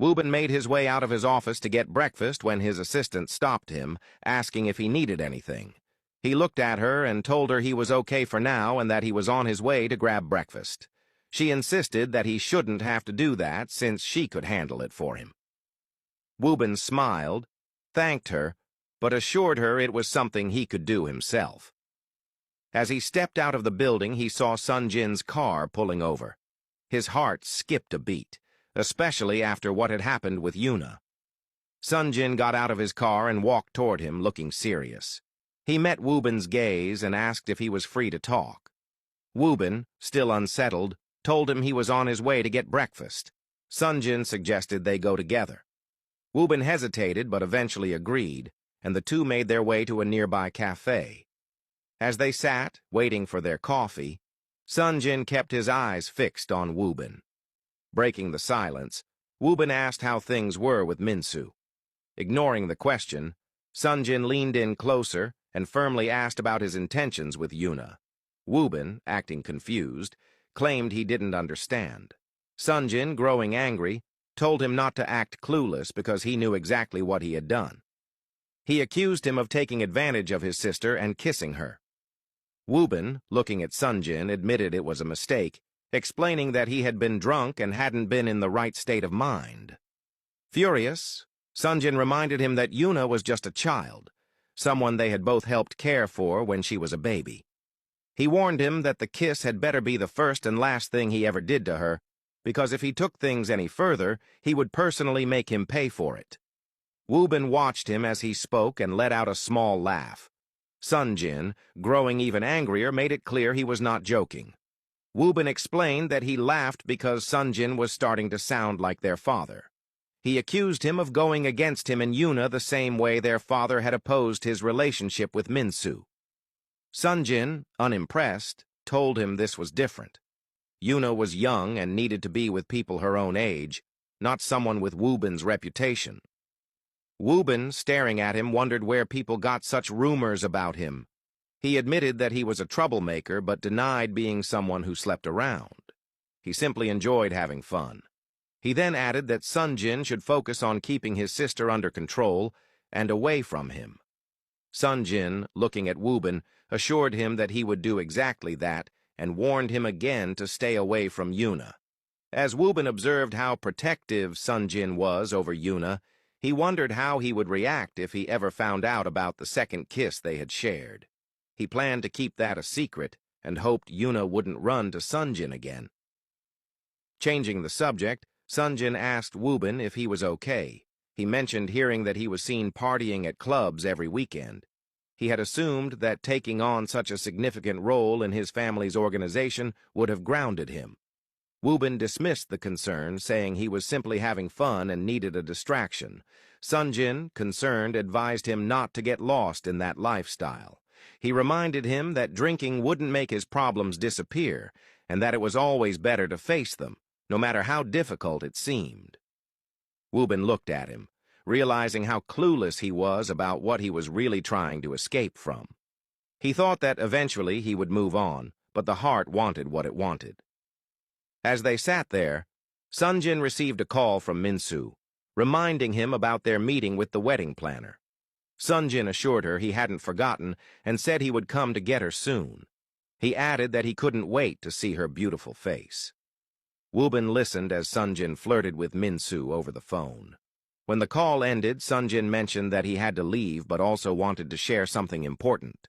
Wubin made his way out of his office to get breakfast when his assistant stopped him, asking if he needed anything. He looked at her and told her he was okay for now and that he was on his way to grab breakfast. She insisted that he shouldn't have to do that since she could handle it for him. Wubin smiled, thanked her, but assured her it was something he could do himself. As he stepped out of the building, he saw Sun Jin's car pulling over. His heart skipped a beat, especially after what had happened with Yuna. Sun Jin got out of his car and walked toward him, looking serious. He met Wubin's gaze and asked if he was free to talk. Wubin, still unsettled, told him he was on his way to get breakfast. Sun Jin suggested they go together. Wubin hesitated but eventually agreed, and the two made their way to a nearby cafe. As they sat, waiting for their coffee, Sun Jin kept his eyes fixed on Wubin. Breaking the silence, Wubin asked how things were with Minsu. Ignoring the question, Sun Jin leaned in closer and firmly asked about his intentions with Yuna. Wubin, acting confused, claimed he didn't understand. Sun Jin, growing angry, told him not to act clueless because he knew exactly what he had done. He accused him of taking advantage of his sister and kissing her. Wubin, looking at Sun Jin, admitted it was a mistake, explaining that he had been drunk and hadn't been in the right state of mind. Furious, Sun Jin reminded him that Yuna was just a child, someone they had both helped care for when she was a baby. He warned him that the kiss had better be the first and last thing he ever did to her, because if he took things any further, he would personally make him pay for it. Wubin watched him as he spoke and let out a small laugh. Sun Jin, growing even angrier, made it clear he was not joking. Wubin explained that he laughed because Sun Jin was starting to sound like their father. He accused him of going against him and Yuna the same way their father had opposed his relationship with Minsu. Sun Jin, unimpressed, told him this was different. Yuna was young and needed to be with people her own age, not someone with Wubin's reputation. Wubin, staring at him, wondered where people got such rumors about him. He admitted that he was a troublemaker, but denied being someone who slept around. He simply enjoyed having fun. He then added that Sun Jin should focus on keeping his sister under control and away from him. Sun Jin, looking at Wubin, assured him that he would do exactly that and warned him again to stay away from Yuna. As Wubin observed how protective Sun Jin was over Yuna, he wondered how he would react if he ever found out about the second kiss they had shared. He planned to keep that a secret and hoped Yuna wouldn't run to Sun Jin again. Changing the subject, Sun Jin asked Wubin if he was okay. He mentioned hearing that he was seen partying at clubs every weekend. He had assumed that taking on such a significant role in his family's organization would have grounded him. Wubin dismissed the concern, saying he was simply having fun and needed a distraction. Sun Jin, concerned, advised him not to get lost in that lifestyle. He reminded him that drinking wouldn't make his problems disappear, and that it was always better to face them, no matter how difficult it seemed. Wubin looked at him, realizing how clueless he was about what he was really trying to escape from. He thought that eventually he would move on, but the heart wanted what it wanted. As they sat there, Sun Jin received a call from Minsu, reminding him about their meeting with the wedding planner. Sun Jin assured her he hadn't forgotten and said he would come to get her soon. He added that he couldn't wait to see her beautiful face. Wubin listened as Sun Jin flirted with Minsu over the phone. When the call ended, Sun Jin mentioned that he had to leave but also wanted to share something important.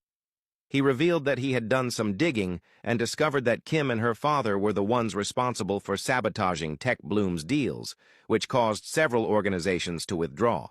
He revealed that he had done some digging and discovered that Kim and her father were the ones responsible for sabotaging Tech Bloom's deals, which caused several organizations to withdraw.